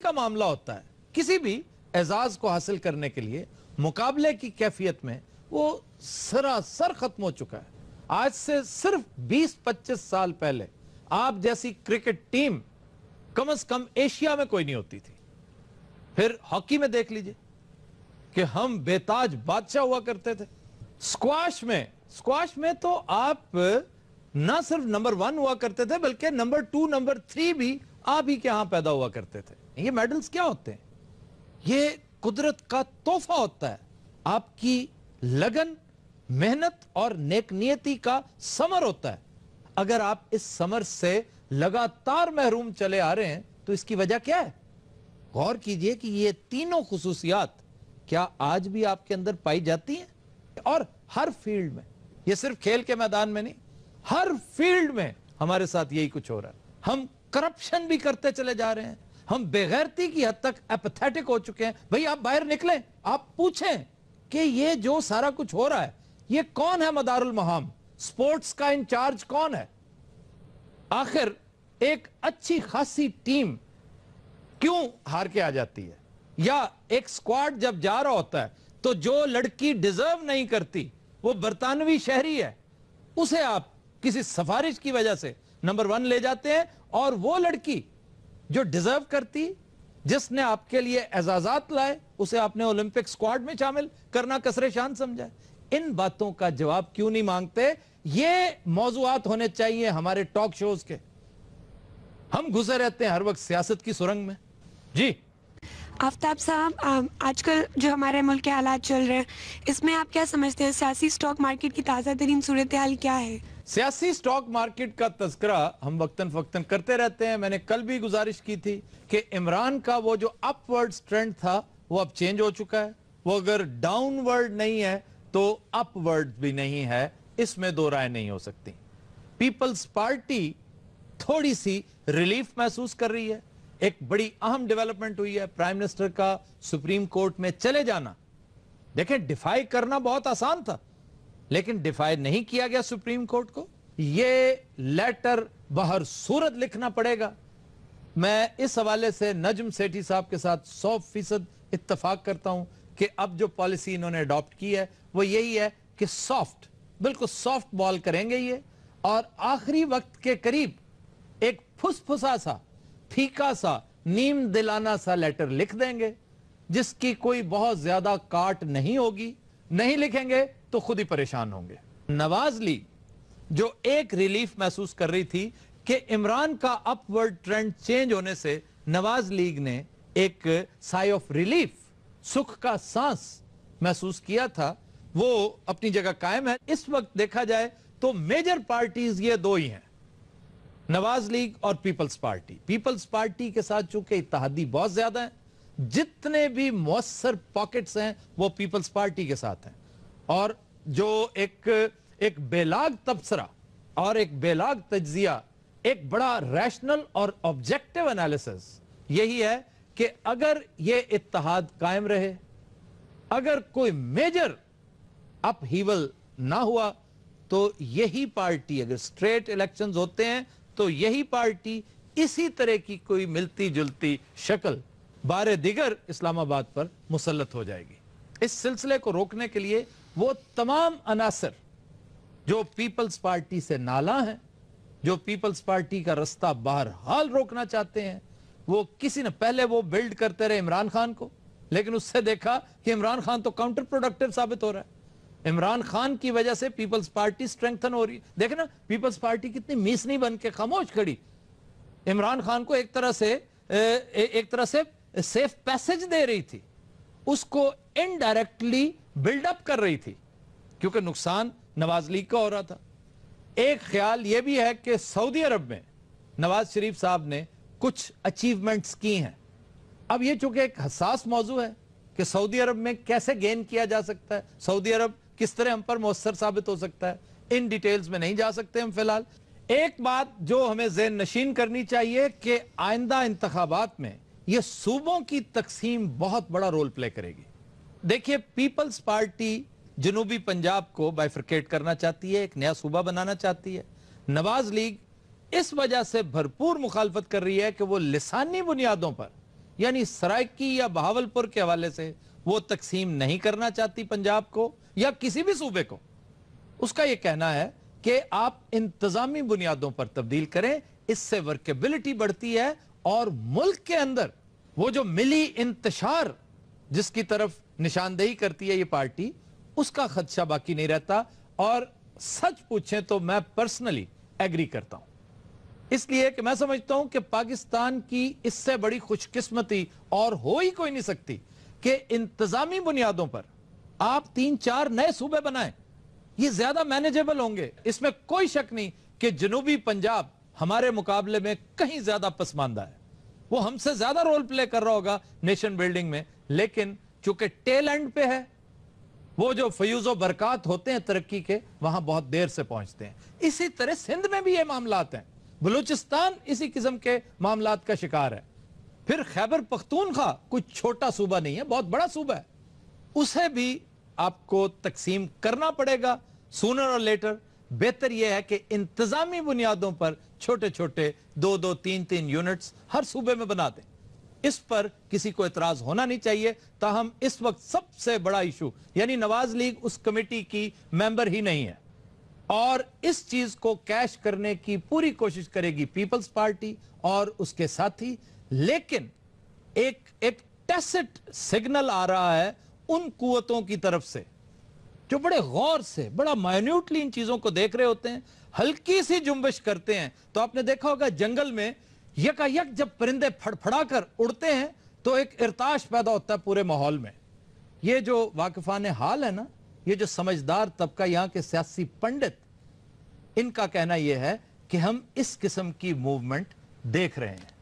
का मामला होता है, किसी भी एजाज को हासिल करने के लिए मुकाबले की कैफियत में वो सरासर खत्म हो चुका है। आज से सिर्फ 20-25 साल पहले आप जैसी क्रिकेट टीम कम से कम एशिया में कोई नहीं होती थी। फिर हॉकी में देख लीजिए कि हम बेताज बादशाह हुआ करते थे। स्क्वाश में तो आप ना सिर्फ नंबर 1 हुआ करते थे बल्कि नंबर 2 नंबर 3 भी आप ही के यहां पैदा हुआ करते थे। ये मेडल्स क्या होते हैं? ये कुदरत का तोहफा होता है, आपकी लगन, मेहनत और नेकनियती का समर होता है। अगर आप इस समर से लगातार महरूम चले आ रहे हैं तो इसकी वजह क्या है? गौर कीजिए कि ये तीनों खुसूसियात क्या आज भी आपके अंदर पाई जाती हैं? और हर फील्ड में, ये सिर्फ खेल के मैदान में नहीं, हर फील्ड में हमारे साथ यही कुछ हो रहा है। हम करप्शन भी करते चले जा रहे हैं, हम बेगैरती की हद तक एपैथेटिक हो चुके हैं। भाई आप बाहर निकलें, आप पूछें कि ये जो सारा कुछ हो रहा है ये कौन है मदारुल महाम, स्पोर्ट्स का इंचार्ज कौन है? आखिर एक अच्छी खासी टीम क्यों हार के आ जाती है? या एक स्क्वाड जब जा रहा होता है तो जो लड़की डिजर्व नहीं करती, वो बरतानवी शहरी है, उसे आप किसी सिफारिश की वजह से नंबर 1 ले जाते हैं, और वो लड़की जो डिजर्व करती, जिसने आपके लिए एजाजात लाए, उसे आपने ओलंपिक स्क्वाड में शामिल करना कसरे शान समझा। इन बातों का जवाब क्यों नहीं मांगते? ये मौजूआत होने चाहिए हमारे टॉक शोज के। हम घुसे रहते हैं हर वक्त सियासत की सुरंग में। जी आफ्ताब साहब, आजकल जो हमारे मुल्क के हालात चल रहे हैं, इसमें आप क्या समझते हैं? सियासी स्टॉक मार्केट की ताज़ा तरीन सूरत हाल क्या है? सियासी स्टॉक मार्केट का तज़किरा हम वक्तन फक्तन करते रहते हैं। मैंने कल भी गुजारिश की थी कि इमरान का वो जो अपवर्ड ट्रेंड था वो अब चेंज हो चुका है। वो अगर डाउनवर्ड नहीं है तो अपवर्ड भी नहीं है, इसमें दो राय नहीं हो सकती। पीपल्स पार्टी थोड़ी सी रिलीफ महसूस कर रही है। एक बड़ी अहम डेवलपमेंट हुई है, प्राइम मिनिस्टर का सुप्रीम कोर्ट में चले जाना। देखें, डिफाई करना बहुत आसान था, लेकिन डिफाई नहीं किया गया सुप्रीम कोर्ट को। ये लेटर बहर सूरत लिखना पड़ेगा। मैं इस हवाले से नजम सेठी साहब के साथ 100% इत्तेफाक करता हूं कि अब जो पॉलिसी इन्होंने अडॉप्ट की है वो यही है कि सॉफ्ट, बिल्कुल सॉफ्ट बॉल करेंगे ये, और आखिरी वक्त के करीब एक फुसफुसा सा, फीका सा, नीम दिलाना सा लेटर लिख देंगे जिसकी कोई बहुत ज्यादा काट नहीं होगी। नहीं लिखेंगे तो खुद ही परेशान होंगे। नवाज लीग जो एक रिलीफ महसूस कर रही थी कि इमरान का अपवर्ड ट्रेंड चेंज होने से नवाज लीग ने एक साई ऑफ रिलीफ, सुख का सांस महसूस किया था, वो अपनी जगह कायम है। इस वक्त देखा जाए तो मेजर पार्टीज ये दो ही हैं, नवाज लीग और पीपल्स पार्टी। पीपल्स पार्टी के साथ चूंकि इत्तेहादी बहुत ज्यादा है, जितने भी मौसर पॉकेट्स हैं वो पीपल्स पार्टी के साथ हैं। और जो एक बेलाग तबसरा और एक बेलाग तज्जिया, एक बड़ा रैशनल और ऑब्जेक्टिव एनालिसिस यही है कि अगर ये इत्तेहाद कायम रहे, अगर कोई मेजर अपहीवल ना हुआ, तो यही पार्टी, अगर स्ट्रेट इलेक्शंस होते हैं तो यही पार्टी इसी तरह की कोई मिलती जुलती शक्ल बारे दिगर इस्लामाबाद पर मुसल्लत हो जाएगी। इस सिलसिले को रोकने के लिए वो तमाम अनासर जो पीपल्स पार्टी से नाला हैं, जो पीपल्स पार्टी का रास्ता बहरहाल रोकना चाहते हैं, वो किसी ने पहले वो बिल्ड करते रहे इमरान खान को, लेकिन उससे देखा कि इमरान खान तो काउंटर प्रोडक्टिव साबित हो रहा है। इमरान खान की वजह से पीपल्स पार्टी स्ट्रेंथन हो रही है। देखे ना, पीपल्स पार्टी कितनी मीसनी बन के खामोश खड़ी, इमरान खान को एक तरह से सेफ पैसेज दे रही थी, उसको इनडायरेक्टली बिल्डअप कर रही थी, क्योंकि नुकसान नवाज लीग का हो रहा था। एक ख्याल यह भी है कि सऊदी अरब में नवाज शरीफ साहब ने कुछ अचीवमेंट्स की हैं। अब यह चूंकि एक हसास मौजू है कि सऊदी अरब में कैसे गेन किया जा सकता है, सऊदी अरब किस तरह हम पर मौसर साबित हो सकता है, इन डिटेल्स में नहीं जा सकते हम फिलहाल। एक बात जो हमें ज़हन नशीन करनी चाहिए कि आइंदा इंतखाबात में यह सूबों की तकसीम बहुत बड़ा रोल प्ले करेगी। देखिए, पीपल्स पार्टी जनूबी पंजाब को बाइफरकेट करना चाहती है, एक नया सूबा बनाना चाहती है। नवाज लीग इस वजह से भरपूर मुखालफत कर रही है कि वो लिसानी बुनियादों पर यानी सरायकी या बहावलपुर के हवाले से वो तकसीम नहीं करना चाहती पंजाब को या किसी भी सूबे को। उसका ये कहना है कि आप इंतजामी बुनियादों पर तब्दील करें, इससे वर्केबिलिटी बढ़ती है और मुल्क के अंदर वो जो मिली इंतशार जिसकी तरफ निशानदेही करती है ये पार्टी, उसका खदशा बाकी नहीं रहता। और सच पूछें तो मैं पर्सनली एग्री करता हूं, इसलिए कि मैं समझता हूं कि पाकिस्तान की इससे बड़ी खुशकिस्मती और हो ही कोई नहीं सकती कि इंतजामी बुनियादों पर आप 3-4 नए सूबे बनाएं। ये ज्यादा मैनेजेबल होंगे, इसमें कोई शक नहीं कि जनूबी पंजाब हमारे मुकाबले में कहीं ज्यादा पसमानदा है, वो हमसे ज्यादा रोल प्ले कर रहा होगा नेशन बिल्डिंग में, लेकिन चूंकि टेल एंड पे है, वो जो फयूजो बरकात होते हैं तरक्की के, वहां बहुत देर से पहुंचते हैं। इसी तरह सिंध में भी ये मामलात हैं, बलूचिस्तान इसी किस्म के मामलात का शिकार है। फिर खैबर पख्तूनख्वा कुछ छोटा सूबा नहीं है, बहुत बड़ा सूबा है, उसे भी आपको तकसीम करना पड़ेगा सूनर और लेटर। बेहतर यह है कि इंतजामी बुनियादों पर छोटे छोटे 2-2, 3-3 यूनिट्स हर सूबे में बना दें। इस पर किसी को एतराज होना नहीं चाहिए। ताहम इस वक्त सबसे बड़ा इशू यानी नवाज लीग उस कमेटी की मेंबर ही नहीं है, और इस चीज को कैश करने की पूरी कोशिश करेगी पीपल्स पार्टी और उसके साथी। लेकिन एक टैसिट सिग्नल आ रहा है उन कुव्वतों की तरफ से जो बड़े गौर से, बड़ा माइन्यूटली इन चीजों को देख रहे होते हैं, हल्की सी जुम्बिश करते हैं। तो आपने देखा होगा जंगल में यकायक जब परिंदे फड़फड़ा कर उड़ते हैं तो एक इर्ताश पैदा होता है पूरे माहौल में। ये जो वाकिफाने हाल है ना, ये जो समझदार तबका, यहाँ के सियासी पंडित, इनका कहना यह है कि हम इस किस्म की मूवमेंट देख रहे हैं।